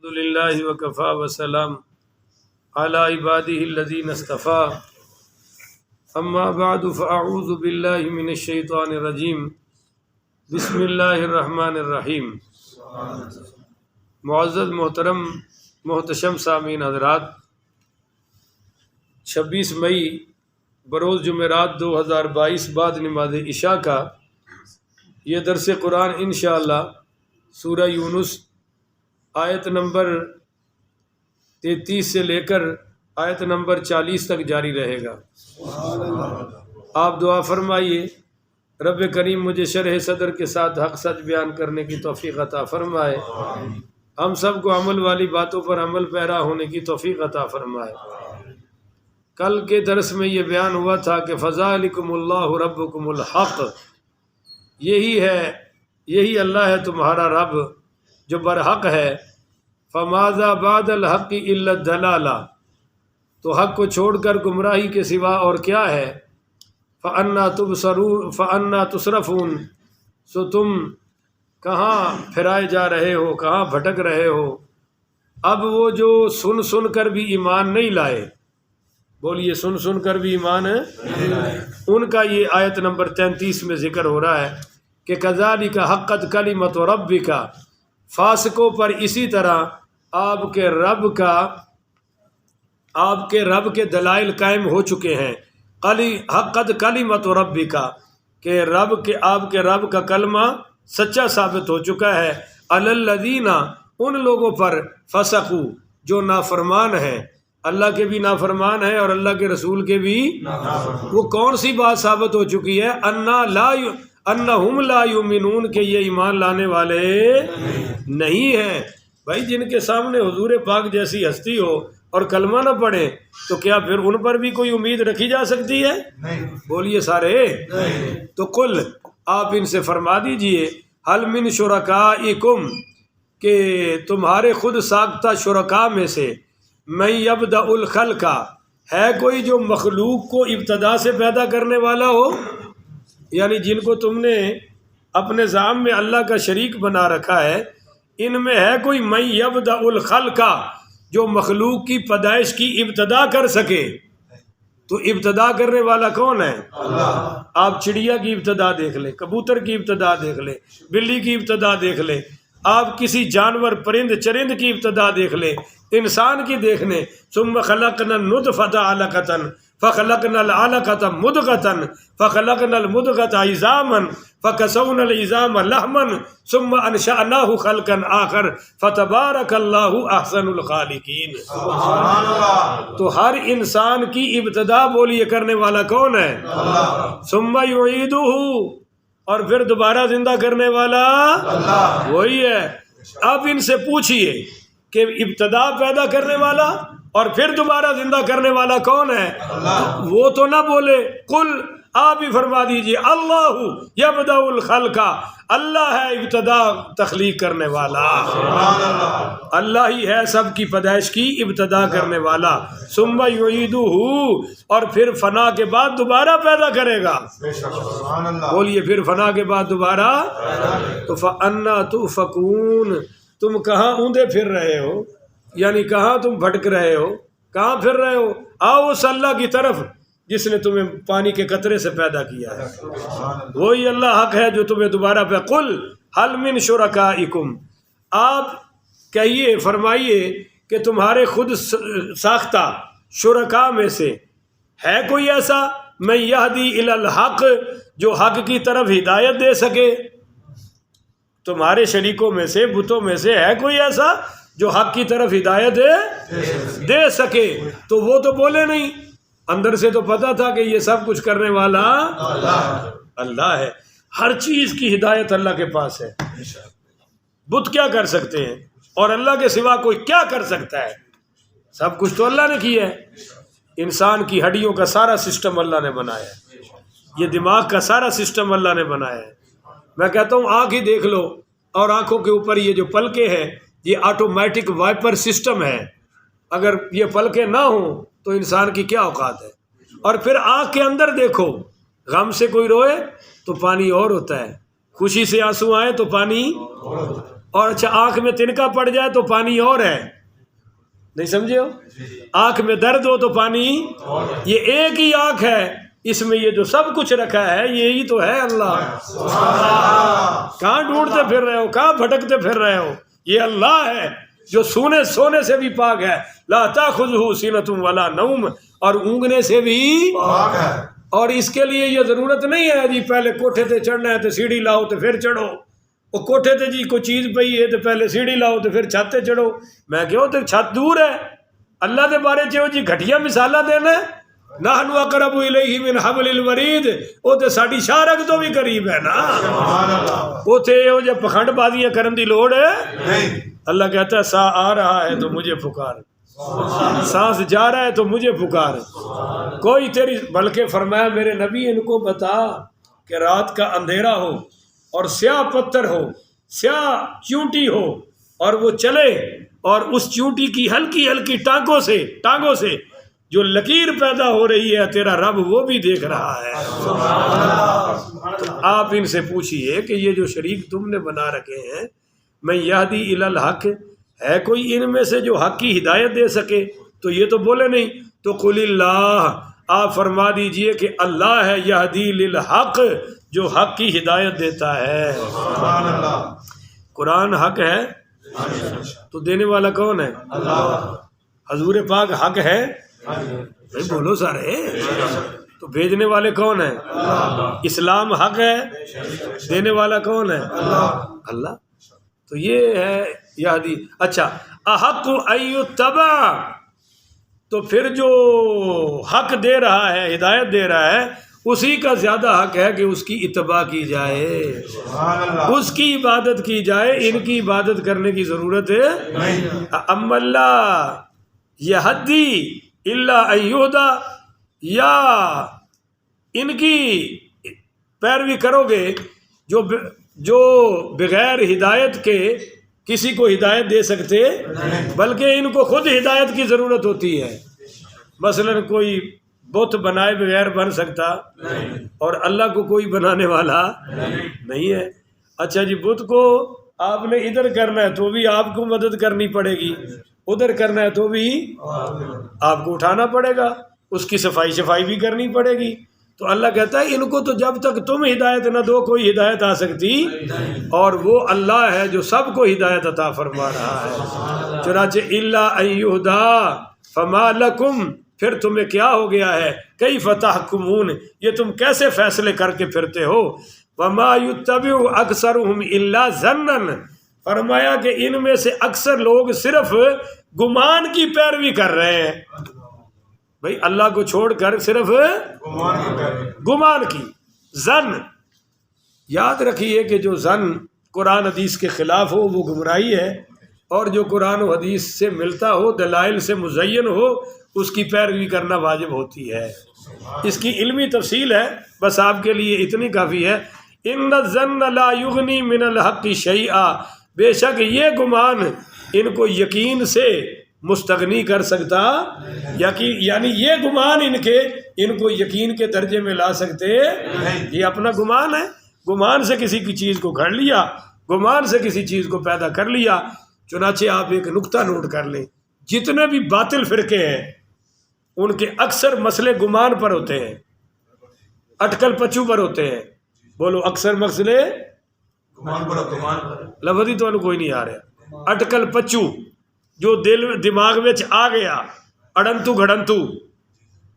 الحمد للہ وکفا وسلام علی عبادہ الذین اصطفیٰ اما بعد فاعوذ باللہ من الشیطان الرجیم بسم اللہ الرحمن الرحیم۔ معزز محترم محتشم سامعین حضرات، 26 مئی بروز جمعرات 2022 بعد نماز عشاء کا یہ درس قرآن انشاءاللہ سورہ یونس آیت نمبر 33 سے لے کر آیت نمبر 40 تک جاری رہے گا۔ آپ دعا فرمائیے رب کریم مجھے شرح صدر کے ساتھ حق سچ بیان کرنے کی توفیق عطا فرمائے، ہم سب کو عمل والی باتوں پر عمل پیرا ہونے کی توفیق عطا فرمائے۔ کل کے درس میں یہ بیان ہوا تھا کہ فذالکم اللہ ربکم الحق، یہی اللہ ہے تمہارا رب جو برحق ہے۔ فماذا بعد الحق الا الضلالہ، تو حق کو چھوڑ کر گمراہی کے سوا اور کیا ہے۔ فأنا تصرفون، سو تم کہاں پھرائے جا رہے ہو، کہاں بھٹک رہے ہو۔ اب وہ جو سن کر بھی ایمان نہیں لائے، بولیے سن کر بھی ایمان ہے ان کا یہ آیت نمبر 33 میں ذکر ہو رہا ہے کہ کذالک حقت کلمۃ ربک، فاسقوں پر اسی طرح آپ کے رب کے دلائل قائم ہو چکے ہیں۔ حقت کلمۃ ربک، کہ آپ کے رب کا کلمہ سچا ثابت ہو چکا ہے۔ علی الذین، ان لوگوں پر فسقوا، جو نافرمان ہیں، اللہ کے بھی نافرمان ہیں اور اللہ کے رسول کے بھی۔ وہ کون سی بات ثابت ہو چکی ہے؟ انہم لا یؤمنون، کہ یہ ایمان لانے والے نہیں ہیں۔ بھائی جن کے سامنے حضور پاک جیسی ہستی ہو اور کلمہ نہ پڑھے تو کیا پھر ان پر بھی کوئی امید رکھی جا سکتی ہے؟ بولیے سارے۔ تو قل، آپ ان سے فرما دیجئے، حل من شرکائکم، کہ تمہارے خود ساختہ شرکاء میں سے، من یبدأ الخلق، ہے کوئی جو مخلوق کو ابتدا سے پیدا کرنے والا ہو، یعنی جن کو تم نے اپنے زعم میں اللہ کا شریک بنا رکھا ہے، ان میں ہے کوئی من یبدأ الخلق، جو مخلوق کی پیدائش کی ابتدا کر سکے؟ تو ابتدا کرنے والا کون ہے؟ اللہ۔ آپ چڑیا کی ابتدا دیکھ لیں، کبوتر کی ابتدا دیکھ لیں، بلی کی ابتدا دیکھ لیں، آپ کسی جانور پرند چرند کی ابتدا دیکھ لیں، انسان کی دیکھ لیں۔ ثم خلقنا النطفۃ علقۃ فخلقنا العلقۃ مضغۃ فخلقنا المضغۃ عظاما فکسونا العظام لحما ثم انشأناہ خلقا آخر فتبارک اللہ احسن الخالقین۔ تو ہر انسان کی ابتدا بولیے کرنے والا کون ہے؟ اللہ۔ ثم یعیدہ، اور پھر دوبارہ زندہ کرنے والا اللہ، وہی ہے۔ اب ان سے پوچھئے کہ ابتدا پیدا کرنے والا اور پھر دوبارہ زندہ کرنے والا کون ہے؟ اللہ۔ وہ تو نہ بولے، قل، آپ ہی فرما دیجئے، اللہ یبدأ الخلق، اللہ ہے ابتدا تخلیق کرنے والا، اللہ ہی ہے سب کی پیدائش کی ابتدا کرنے والا۔ ثم یعیدہ، اور پھر فنا کے بعد دوبارہ پیدا کرے گا۔ بولیے پھر فنا کے بعد دوبارہ۔ تو فأنا تؤفکون، تم کہاں اوندے پھر رہے ہو، یعنی کہاں تم بھٹک رہے ہو، کہاں پھر رہے ہو؟ آؤ اس اللہ کی طرف جس نے تمہیں پانی کے قطرے سے پیدا کیا ہے، وہی اللہ حق ہے جو تمہیں دوبارہ پہ۔ قل حل من شرکائکم، آپ کہیے فرمائیے کہ تمہارے خود ساختہ شرکاء میں سے ہے کوئی ایسا من یہدی الی الحق، جو حق کی طرف ہدایت دے سکے؟ تمہارے شریکوں میں سے، بتوں میں سے ہے کوئی ایسا جو حق کی طرف ہدایت دے سکے؟ تو وہ تو بولے نہیں، اندر سے تو پتا تھا کہ یہ سب کچھ کرنے والا اللہ ہے، ہر چیز کی ہدایت اللہ کے پاس ہے۔ بت کیا کر سکتے ہیں اور اللہ کے سوا کوئی کیا کر سکتا ہے؟ سب کچھ تو اللہ نے کیا ہے۔ انسان کی ہڈیوں کا سارا سسٹم اللہ نے بنایا ہے، یہ دماغ کا سارا سسٹم اللہ نے بنایا ہے۔ میں کہتا ہوں آنکھ ہی دیکھ لو، اور آنکھوں کے اوپر یہ جو پلکیں ہیں یہ آٹومیٹک وائپر سسٹم ہے، اگر یہ پلکیں نہ ہوں تو انسان کی کیا اوقات ہے۔ اور پھر آنکھ کے اندر دیکھو، غم سے کوئی روئے تو پانی اور ہوتا ہے، خوشی سے آنسو آئے تو پانی، اور اچھا آنکھ میں تنکا پڑ جائے تو پانی اور ہے، نہیں سمجھے ہو؟ آنکھ میں درد ہو تو پانی، یہ ایک ہی آنکھ ہے، اس میں یہ جو سب کچھ رکھا ہے یہی تو ہے اللہ۔ کہاں ڈھونڈتے پھر رہے ہو، کہاں بھٹکتے پھر رہے ہو؟ یہ اللہ ہے جو سونے سے بھی پاک ہے، لا تاخذہ سنۃ ولا نوم، اور اونگنے سے بھی پاک ہے۔ اور اس کے لیے یہ ضرورت نہیں ہے جی پہلے کوٹھے تے چڑھنا ہے تو سیڑھی لاؤ تو پھر چڑھو، وہ کوٹھے تے جی کوئی چیز پئی ہے تو پہلے سیڑھی لاؤ تو پھر چھت تے چڑھو۔ میں کہو تو چھت دور ہے، اللہ دے بارے چ جی گھٹیا مثالہ دینا ہے، نحن اقرب الیہ من حبل الورید، وہ تے ساڈی شارک تو بھی قریب ہے نا، اوتھے وہ جو پکھنڈ بازیاں کرن دی لوڑ ہے نہیں۔ اللہ کہتا ہے سا آ رہا ہے تو مجھے پکار، سانس جا رہا ہے تو مجھے پکار، کوئی تیری، بلکہ فرمایا میرے نبی ان کو بتا کہ رات کا اندھیرا ہو اور سیاہ پتھر ہو، سیاہ چونٹی ہو، اور وہ چلے اور اس چونٹی کی ہلکی ہلکی ٹانگوں سے جو لکیر پیدا ہو رہی ہے، تیرا رب وہ بھی دیکھ رہا ہے۔ تو آپ ان سے پوچھئے کہ یہ جو شریک تم نے بنا رکھے ہیں، میں یہدی الی الحق، ہے کوئی ان میں سے جو حق کی ہدایت دے سکے؟ تو یہ تو بولے نہیں، تو قل اللہ، آپ فرما دیجئے کہ اللہ ہے یہدی للحق، جو حق کی ہدایت دیتا ہے۔ قرآن حق ہے تو دینے والا کون ہے؟ اللہ۔ حضور پاک حق ہے؟ بھائی بولو سارے، تو بھیجنے والے کون ہیں؟ اسلام حق ہے، دینے والا کون ہے؟ اللہ۔ تو یہ ہے یہدی۔ اچھا، احق ان یتبع، تو پھر جو حق دے رہا ہے، ہدایت دے رہا ہے، اسی کا زیادہ حق ہے کہ اس کی اتباع کی جائے، اس کی عبادت کی جائے، ان کی عبادت کرنے کی ضرورت ہے۔ ام اللہ یہدی الا ان یہدی، یا ان کی پیروی کرو گے جو بغیر ہدایت کے کسی کو ہدایت دے سکتے، بلکہ ان کو خود ہدایت کی ضرورت ہوتی ہے۔ مثلا کوئی بت بنائے بغیر بن سکتا، اور اللہ کو کوئی بنانے والا نہیں ہے۔ اچھا جی، بت کو آپ نے ادھر کرنا ہے تو بھی آپ کو مدد کرنی پڑے گی، ادھر کرنا ہے تو بھی آپ کو اٹھانا پڑے گا، اس کی صفائی بھی کرنی پڑے گی۔ تو اللہ کہتا ہے ان کو تو جب تک تم ہدایت نہ دو کوئی ہدایت آ سکتی، اور وہ اللہ ہے جو سب کو ہدایت عطا فرما رہا ہے۔ چنانچہ الا ان یہدی فما لکم، پھر تمہیں کیا ہو گیا ہے، کیف تحکمون، یہ تم کیسے فیصلے کر کے پھرتے ہو۔ وما یتبع اکثرهم الا ظنا، فرمایا کہ ان میں سے اکثر لوگ صرف گمان کی پیروی کر رہے ہیں۔ بھائی اللہ کو چھوڑ کر صرف گمان کی، ظن۔ یاد رکھیے کہ جو ظن قرآن حدیث کے خلاف ہو وہ گمراہی ہے، اور جو قرآن و حدیث سے ملتا ہو، دلائل سے مزین ہو، اس کی پیروی کرنا واجب ہوتی ہے۔ اس کی علمی تفصیل ہے، بس آپ کے لیے اتنی کافی ہے۔ ان الظن لا یغنی من الحق شیئا، بے شک یہ گمان ان کو یقین سے مستغنی کر سکتا، یعنی یہ گمان ان کو یقین کے درجے میں لا سکتے، یہ اپنا گمان ہے، گمان سے کسی کی چیز کو گھڑ لیا، گمان سے کسی چیز کو پیدا کر لیا۔ چنانچہ آپ ایک نقطہ نوٹ کر لیں، جتنے بھی باطل فرقے ہیں ان کے اکثر مسئلے گمان پر ہوتے ہیں، اٹکل پچو پر ہوتے ہیں۔ بولو، اکثر مسئلے لفظی تو کوئی نہیں آ رہا، اٹکل پچو جو دماغ میں آ گیا، اڑنتو گھڑنتو،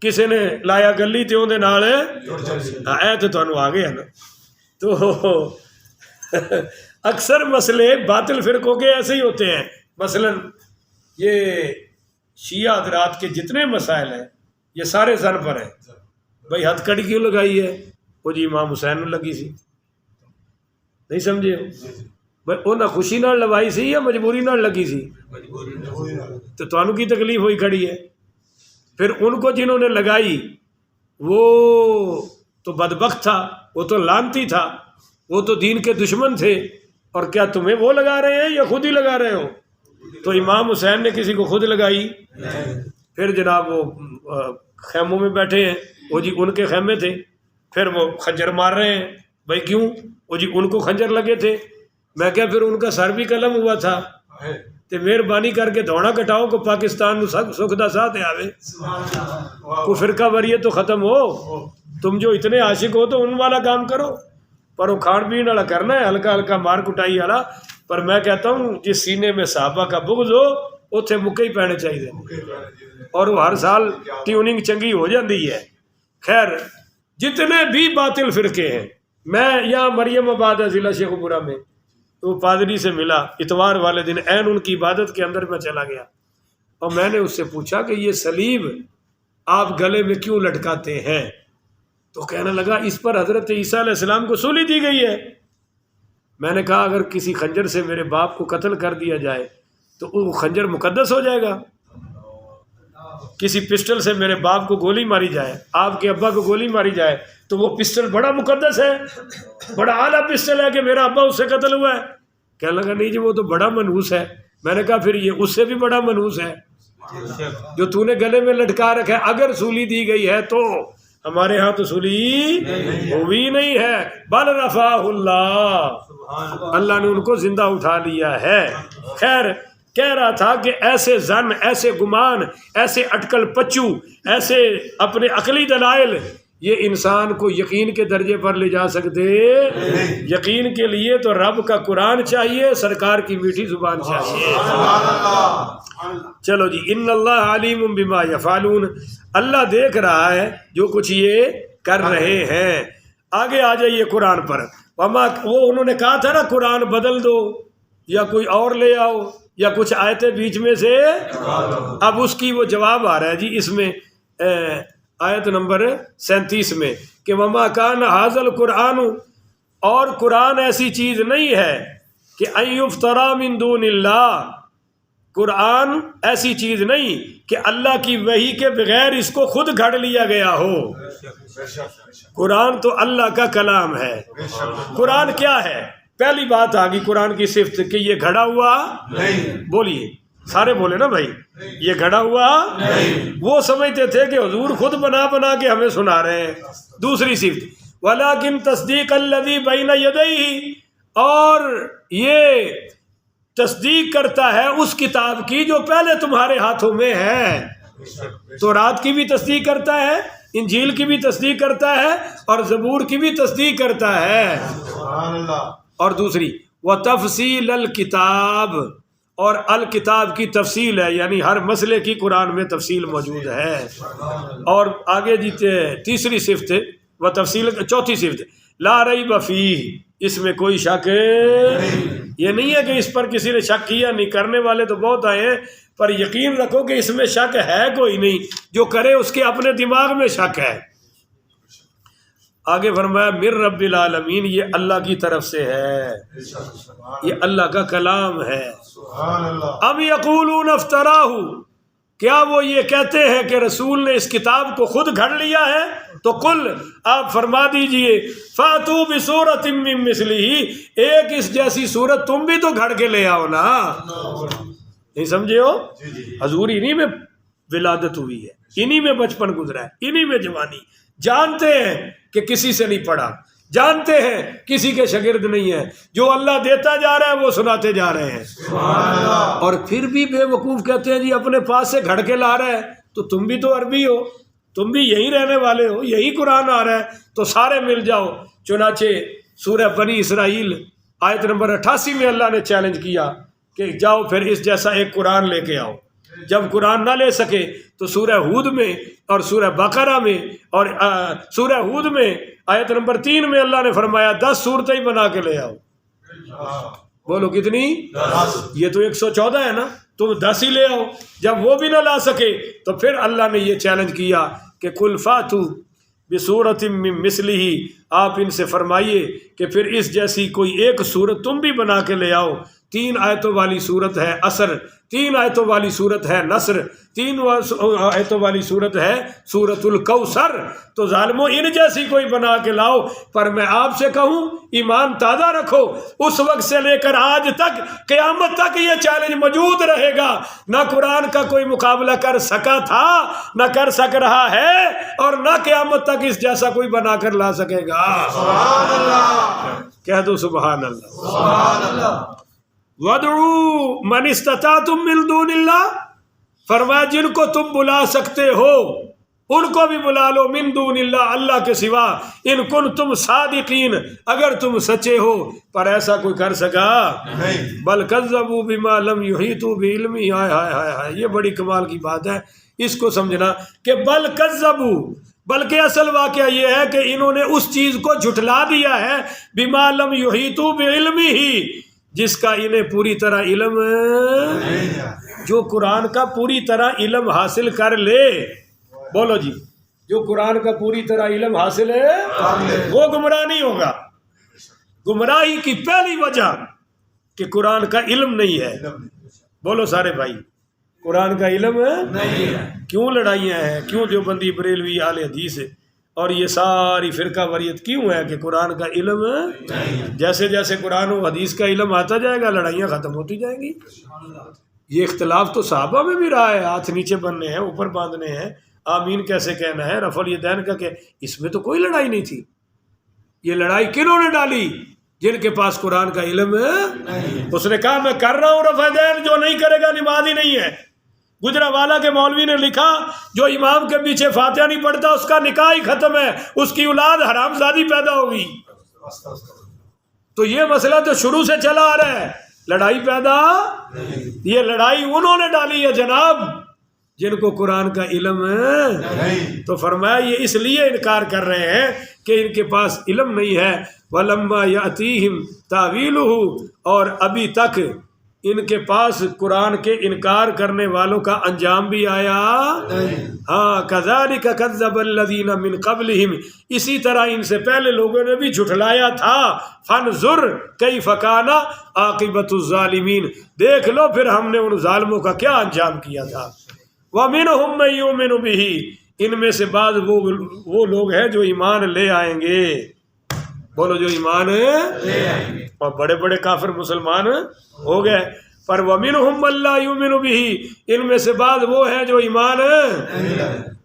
کسی نے لایا گلی تے اون دے نال اے تے تانوں آ گیا نا۔ تو اکثر مسئلے باطل فرقوں کے ایسے ہی ہوتے ہیں۔ مثلا یہ شیعہ حضرات کے جتنے مسائل ہیں یہ سارے زن پر ہیں۔ بھائی ہتھ کڑی کیوں لگائی ہے؟ وہ جی امام حسین نوں لگی سی، نہیں سمجھے ہو؟ بھائی انہاں خوشی نال لوائی سی یا مجبوری نال لگی سی؟ تو تانوں کی تکلیف ہوئی کھڑی ہے؟ پھر ان کو جنہوں نے لگائی وہ تو بدبخت تھا، وہ تو لعنتی تھا، وہ تو دین کے دشمن تھے، اور کیا تمہیں وہ لگا رہے ہیں یا خود ہی لگا رہے ہو؟ تو امام حسین نے کسی کو خود لگائی؟ پھر جناب وہ خیموں میں بیٹھے ہیں، وہ جی ان کے خیمے تھے، پھر وہ خنجر مار رہے ہیں۔ بھائی کیوں؟ وہ جی ان کو خنجر لگے تھے۔ میں کیا پھر ان کا سر بھی قلم ہوا تھا تے مہربانی کر کے دوڑا کٹاؤ کو پاکستان نو سکھ دا ساتھ آوے کو فرقہ وریت تو ختم ہو. تم جو اتنے عاشق ہو تو ان والا کام کرو، پر وہ کھان پین والا کرنا ہے ہلکا ہلکا مار کٹائی والا. پر میں کہتا ہوں جس سینے میں صحابہ کا بغض ہو اتنے مکے ہی پینے چاہیے، اور وہ ہر سال ٹیوننگ چنگی ہو جاتی ہے. خیر جتنے بھی باطل فرقے ہیں، میں یہاں مریم آباد ہے ضلع شیخ پورہ میں، تو پادری سے ملا اتوار والے دن، عین ان کی عبادت کے اندر میں چلا گیا اور میں نے اس سے پوچھا کہ یہ صلیب آپ گلے میں کیوں لٹکاتے ہیں؟ تو کہنے لگا اس پر حضرت عیسیٰ علیہ السلام کو سولی دی گئی ہے. میں نے کہا اگر کسی خنجر سے میرے باپ کو قتل کر دیا جائے تو وہ خنجر مقدس ہو جائے گا. کسی پسٹل سے میرے باپ کو گولی ماری جائے، آپ کے ابا کو گولی ماری جائے تو وہ پسٹل بڑا مقدس ہے، بڑا اعلیٰ پسٹل ہے کہ میرا ابا اس سے قتل ہوا ہے؟ کہنے لگا نہیں جی وہ تو بڑا منحوس ہے. میں نے کہا پھر یہ اس سے بھی بڑا منحوس ہے جو تو نے گلے میں لٹکا رکھا ہے. اگر سولی دی گئی ہے تو ہمارے ہاں تو سولی ہوئی نہیں ہے، بل رفعہ اللہ، اللہ نے ان کو زندہ اٹھا لیا ہے. خیر کہہ رہا تھا کہ ایسے زن، ایسے گمان، ایسے اٹکل پچو، ایسے اپنے عقلی دلائل یہ انسان کو یقین کے درجے پر لے جا سکتے. یقین کے لیے تو رب کا قرآن چاہیے، سرکار کی میٹھی زبان چاہیے. چلو جی، ان اللہ علیم بما یفعلون، اللہ دیکھ رہا ہے جو کچھ یہ کر رہے ہیں. آگے آ جائیے قرآن پر. وہ انہوں نے کہا تھا نا قرآن بدل دو یا کوئی اور لے آؤ یا کچھ آیتیں بیچ میں سے، اب اس کی وہ جواب آ رہا ہے جی اس میں آیت نمبر 37 میں کہ وما کان ھذا القرآن، اور قرآن ایسی چیز نہیں ہے کہ ان یفتری من دون اللہ، قرآن ایسی چیز نہیں کہ اللہ کی وحی کے بغیر اس کو خود گھڑ لیا گیا ہو. قرآن تو اللہ کا کلام ہے. قرآن کیا ہے؟ پہلی بات آ گئی قرآن کی صفت کہ یہ گھڑا ہوا نہیں. بولیے سارے بولے نا بھائی، یہ گھڑا ہوا نہیں. وہ سمجھتے تھے کہ حضور خود بنا کے ہمیں سنا رہے ہیں. دوسری صفت ولیکن تصدیق الذی بین یدیہ، اور یہ تصدیق کرتا ہے اس کتاب کی جو پہلے تمہارے ہاتھوں میں ہے. تورات کی بھی تصدیق کرتا ہے، انجیل کی بھی تصدیق کرتا ہے، اور زبور کی بھی تصدیق کرتا ہے. اور دوسری وتفصیل الکتاب، اور الکتاب کی تفصیل ہے، یعنی ہر مسئلے کی قرآن میں تفصیل موجود ہے. اور آگے جیتے تیسری صفت و تفصیل، چوتھی صفت لا ریب فیہ، اس میں کوئی شک یہ نہیں ہے کہ اس پر کسی نے شک کیا نہیں. کرنے والے تو بہت آئے ہیں، پر یقین رکھو کہ اس میں شک ہے کوئی نہیں. جو کرے اس کے اپنے دماغ میں شک ہے. آگے فرمایا من رب العالمین، یہ اللہ کی طرف سے ہے، یہ اللہ کا کلام ہے. ام یقولون افتراہ، کیا وہ یہ کہتے ہیں کہ رسول نے اس کتاب کو خود گھڑ لیا ہے؟ تو قل، آپ فرما دیجئے فاتوا بسورۃ من مثلہ، ایک اس جیسی سورت تم بھی تو گھڑ کے لے آؤ نا. نہیں سمجھے ہو؟ حضور انہی میں ولادت ہوئی ہے، انہی میں بچپن گزرا ہے، انہی میں جوانی. جانتے ہیں کہ کسی سے نہیں پڑھا، جانتے ہیں کسی کے شاگرد نہیں ہے، جو اللہ دیتا جا رہا ہے وہ سناتے جا رہے ہیں. اور پھر بھی بے وقوف کہتے ہیں جی اپنے پاس سے گھڑ کے لا رہا ہے. تو تم بھی تو عربی ہو، تم بھی یہی رہنے والے ہو، یہی قرآن آ رہا ہے، تو سارے مل جاؤ. چنانچہ سورہ بنی اسرائیل آیت نمبر 88 میں اللہ نے چیلنج کیا کہ جاؤ پھر اس جیسا ایک قرآن لے کے آؤ. جب قرآن نہ لے سکے تو سورہ ہود میں اور سورہ بقرہ میں اور سورہ ہود میں آیت نمبر 3 میں اللہ نے فرمایا 10 صورتیں ہی بنا کے لے آؤ. بولو کتنی؟ یہ تو 114 ہے نا، تم 10 ہی لے آؤ. جب وہ بھی نہ لا سکے تو پھر اللہ نے یہ چیلنج کیا کہ قل فاتوا بسورۃ من مثلہ، آپ ان سے فرمائیے کہ پھر اس جیسی کوئی ایک صورت تم بھی بنا کے لے آؤ. 3 آیتوں والی صورت ہے عصر، 3 آیتوں والی صورت ہے نصر، 3 آیتوں والی صورت ہے سورۃ الکوثر۔ تو ظالموں ان جیسی کوئی بنا کے لاؤ، پر میں آپ سے کہوں ایمان تازہ رکھو۔ اس وقت سے لے کر آج تک قیامت تک یہ چیلنج موجود رہے گا، نہ قرآن کا کوئی مقابلہ کر سکا تھا، نہ کر سک رہا ہے، اور نہ قیامت تک اس جیسا کوئی بنا کر لا سکے گا۔ سبحان اللہ، کہہ دو سبحان اللہ۔ سبحان اللہ۔ وَادْعُوا مَنِ اسْتَطَعْتُم مِّن دُونِ اللَّهِ، فرمایا جن کو تم بلا سکتے ہو ان کو بھی بلا لو، من دون اللہ، اللہ کے سوا، ان کنتم صادقین، اگر تم سچے ہو۔ پر ایسا کوئی کر سکا؟ بل کذبوا بما لم یحیطوا بعلمہ۔ ہائے ہائے ہائے ہائے، یہ بڑی کمال کی بات ہے، اس کو سمجھنا کہ بل کذبوا، بلکہ اصل واقعہ یہ ہے کہ انہوں نے اس چیز کو جھٹلا دیا ہے، بما لم یحیطوا بعلمہ، جس کا انہیں پوری طرح علم، جو قرآن کا پوری طرح علم حاصل کر لے، بولو جی، جو قرآن کا پوری طرح علم حاصل ہے وہ گمراہ نہیں ہوگا۔ گمراہی کی پہلی وجہ کہ قرآن کا علم نہیں ہے۔ بولو سارے بھائی، قرآن کا علم نہیں ہے۔ کیوں لڑائیاں ہیں، کیوں دیوبندی بریلوی اہل حدیث اور یہ ساری فرقہ واریت کیوں ہے کہ قرآن کا علم جیسے جیسے قرآن و حدیث کا علم آتا جائے گا لڑائیاں ختم ہوتی جائیں گی۔ یہ اختلاف تو صحابہ میں بھی رہا ہے، ہاتھ نیچے بننے ہیں، اوپر باندھنے ہیں، آمین کیسے کہنا ہے، رفع الیدین کا، کہ اس میں تو کوئی لڑائی نہیں تھی۔ یہ لڑائی کنہوں نے ڈالی؟ جن کے پاس قرآن کا علم نہیں۔ اس نے کہا میں کر رہا ہوں رفع الیدین، جو نہیں کرے گا نماز ہی نہیں ہے۔ گجرانوالہ کے مولوی نے لکھا جو امام کے پیچھے فاتحہ نہیں پڑھتا اس کا نکاح ہی ختم ہے، اس کی اولاد حرام زادی پیدا ہوگی۔ تو یہ مسئلہ تو شروع سے چلا آ رہا ہے، لڑائی پیدا، یہ لڑائی انہوں نے ڈالی ہے جناب جن کو قرآن کا علم ہے۔ تو فرمایا یہ اس لیے انکار کر رہے ہیں کہ ان کے پاس علم نہیں ہے۔ وَلَمَّا يَأْتِيهِمْ تَأْوِيلُهُ، اور ابھی تک ان کے پاس قرآن کے انکار کرنے والوں کا انجام بھی آیا۔ ہاں، كَذَلِكَ كَذَّبَ الَّذِينَ مِن قَبْلِهِمْ، اسی طرح ان سے پہلے لوگوں نے بھی جھٹلایا تھا۔ فَانظُرْ كَيْفَ كَانَ عَاقِبَةُ الظَّالِمِينَ، دیکھ لو پھر ہم نے ان ظالموں کا کیا انجام کیا تھا۔ وَمِنْهُم مَّن يُؤْمِنُ بِهِ، ان میں سے بعض وہ لوگ ہیں جو ایمان لے آئیں گے۔ بولو جو ایمان لے آئیں گے، اور بڑے بڑے کافر مسلمان ہو گئے۔ پر وَمِنْهُم مَّن لَّا يُؤْمِنُ بِهِ، ان میں سے بعض وہ ہیں جو ایمان،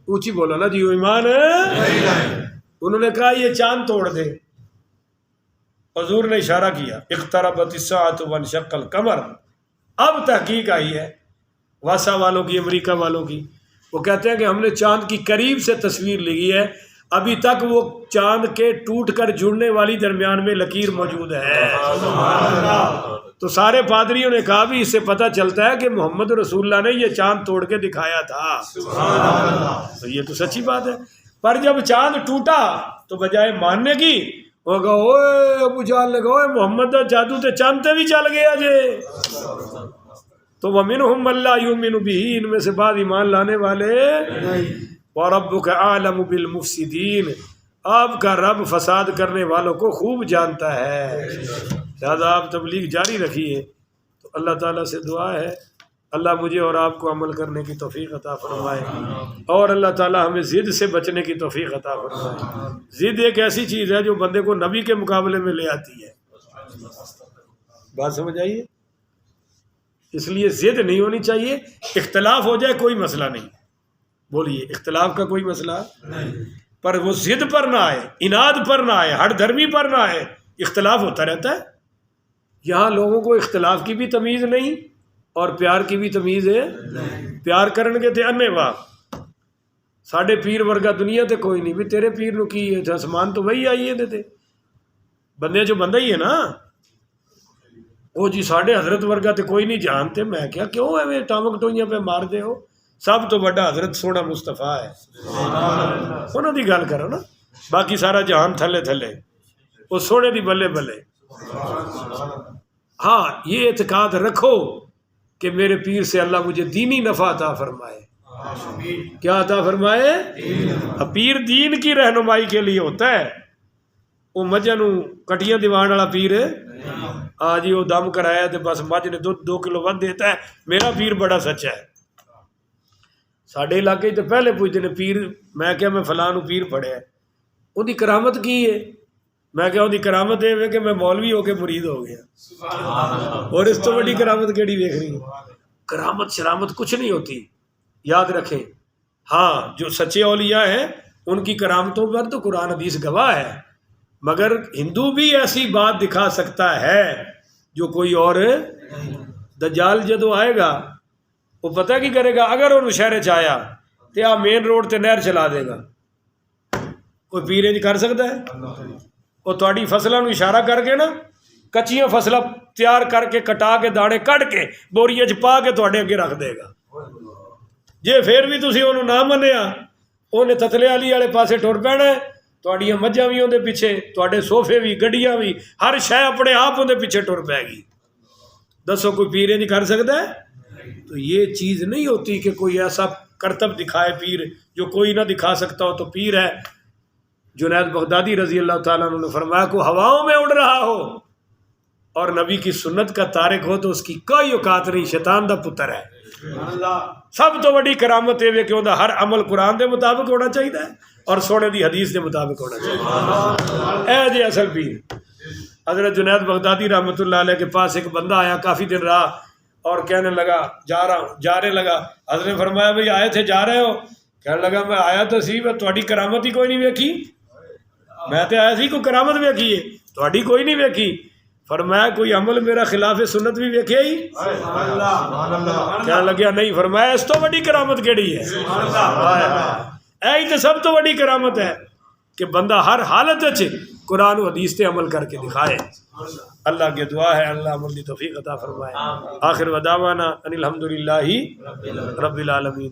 اونچی بولو نا جی، ایمان، انہوں نے کہا یہ چاند توڑ دے، حضور نے اشارہ کیا اقتربت الساعۃ وانشق القمر۔ اب تحقیق آئی ہے واسا والوں کی، امریکہ والوں کی، وہ کہتے ہیں کہ ہم نے چاند کی قریب سے تصویر لی ہے، ابھی تک وہ چاند کے ٹوٹ کر جڑنے والی درمیان میں لکیر موجود ہے۔ تو سارے پادریوں نے کہا بھی اس سے پتہ چلتا ہے کہ محمد رسول اللہ نے یہ چاند توڑ کے دکھایا تھا۔ تو یہ تو سچی بات ہے۔ پر جب چاند ٹوٹا تو بجائے ماننے کی وہ کہا اوے ابو جہل نے کہا اوے محمد دا جادو تے چاند تے بھی چل گیا جے۔ تو وَمِنْهُمْ مَن لَّا يُؤْمِنُ بِهِ، ان میں سے بعض ایمان لانے والے۔ وَرَبُّكَ أَعْلَمُ بِالْمُفْسِدِينَ، آپ کا رب فساد کرنے والوں کو خوب جانتا ہے۔ لہذا آپ تبلیغ جاری رکھیے۔ تو اللہ تعالیٰ سے دعا ہے اللہ مجھے اور آپ کو عمل کرنے کی توفیق عطا فرمائے، اور اللہ تعالیٰ ہمیں ضد سے بچنے کی توفیق عطا فرمائے۔ ضد ایک ایسی چیز ہے جو بندے کو نبی کے مقابلے میں لے آتی ہے، بات سمجھ آئیے؟ اس لیے ضد نہیں ہونی چاہیے۔ اختلاف ہو جائے کوئی مسئلہ نہیں، بولیے اختلاف کا کوئی مسئلہ نہیں، پر وہ ضد پر نہ آئے، اناد پر نہ آئے، ہٹ دھرمی پر نہ آئے۔ اختلاف ہوتا رہتا ہے، یہاں لوگوں کو اختلاف کی بھی تمیز نہیں اور پیار کی بھی تمیز ہے۔ پیار کرن کے تے انے واہ، ساڈے پیر ورگا دنیا تے کوئی نہیں، بھی تیرے پیر نو کی ہے، آسمان تو وہی آئی ہے تے بندے جو بندہ ہی ہے نا، وہ جی ساڈے حضرت ورگا تے کوئی نہیں جانتے۔ میں کیا کیوں ایویں ٹامک ٹوئیاں پہ مار دے ہو؟ سب تو بڑا حضرت سونا مصطفیٰ ہے، انہوں دی گل کرو نا، باقی سارا جہان تھلے تھلے، وہ سونے دی بلے بلے۔ ہاں یہ اعتقاد رکھو کہ میرے پیر سے اللہ مجھے دینی نفع عطا فرمائے۔ کیا عطا فرمائے؟ پیر دین کی رہنمائی کے لیے ہوتا ہے، وہ مجھا نو کٹیاں دیوان والا پیر ہاں جی وہ دم کرایا تو بس مجھ نے 2 کلو ود دیتا ہے، میرا پیر بڑا سچا ہے۔ ساڈے علاقے تو پہلے پوچھتے ہیں پیر، میں کیا میں فلاں پیر پڑھیا وہ دی کرامت کی ہے؟ میں کیا وہ دی کرامت ہے کہ میں مولوی ہو کے مرید ہو گیا، اور اس تو بڑی کرامت کیڑی ویکھ رہی ہے؟ کرامت شرامت کچھ نہیں ہوتی، یاد رکھیں۔ ہاں جو سچے اولیاء ہیں ان کی کرامتوں پر تو قرآن حدیث گواہ ہے، مگر ہندو بھی ایسی بات دکھا سکتا ہے جو کوئی اور۔ دجال جدو آئے گا وہ پتہ کی کرے گا، اگر وہ شہر آیا تو آ مین روڈ تے نہر چلا دے گا، کوئی پیر انج کر سکتا ہے؟ وہ تھوڑی فصلوں اشارہ کر کے نا کچیاں فصلیں تیار کر کے کٹا کے دانے کٹ کے بوریے چ پا کے تھوڑے اگے رکھ دے گا۔ جے پھر بھی تسی انہوں نہ منیا، انہیں تتلے والی والے پاسے ٹر پینا ہے، تھوڑیاں مجھاں بھی اندر پیچھے، تھوڑے صوفے بھی، گڈیاں بھی، ہر شے اپنے آپ اندر پیچھے ٹر پائے گی۔ دسو کوئی پیر نہیں کر سکتا ہے؟ تو یہ چیز نہیں ہوتی کہ کوئی ایسا کرتب دکھائے پیر جو کوئی نہ دکھا سکتا ہو تو پیر ہے۔ جنید بغدادی رضی اللہ تعالیٰ عنہ نے فرمایا کو ہواؤں میں اڑ رہا ہو اور نبی کی سنت کا تارک ہو تو اس کی کوئی اوقات نہیں، شیطان دا پتر ہے۔ سب تو بڑی کرامت ہے کہ ہر عمل قرآن دے مطابق ہونا چاہیے اور سونے دی حدیث دے مطابق ہونا چاہیے۔ اے جی اصل پیر حضرت جنید بغدادی رحمۃ اللہ علیہ کے پاس ایک بندہ آیا، کافی دن رہا اور کہنے لگا جا رہا ہوں، جانے لگا۔ حضرت نے فرمایا بھئی آئے تھے جا رہے ہو؟ کہنے لگا میں آیا تو سی، میں تھوڑی کرامت ہی کوئی نہیں ویکھی، میں تو آیا سی کوئی کرامت ویکھی ہے، تھوڑی کوئی نہیں ویکھی۔ فرمایا کوئی عمل میرا خلاف سنت بھی ویکھے ہی؟ کہنے لگیا نہیں۔ فرمایا اس تو بڑی کرامت کیڑی ہے؟ اے تو سب تو بڑی کرامت ہے کہ بندہ ہر حالت اچھے قرآن و حدیث تے عمل کر کے دکھائے۔ اللہ کی دعا ہے اللہ عمل کی توفیق عطا فرمائے۔ آخر ودعوانا ان الحمدللہ رب العالمین۔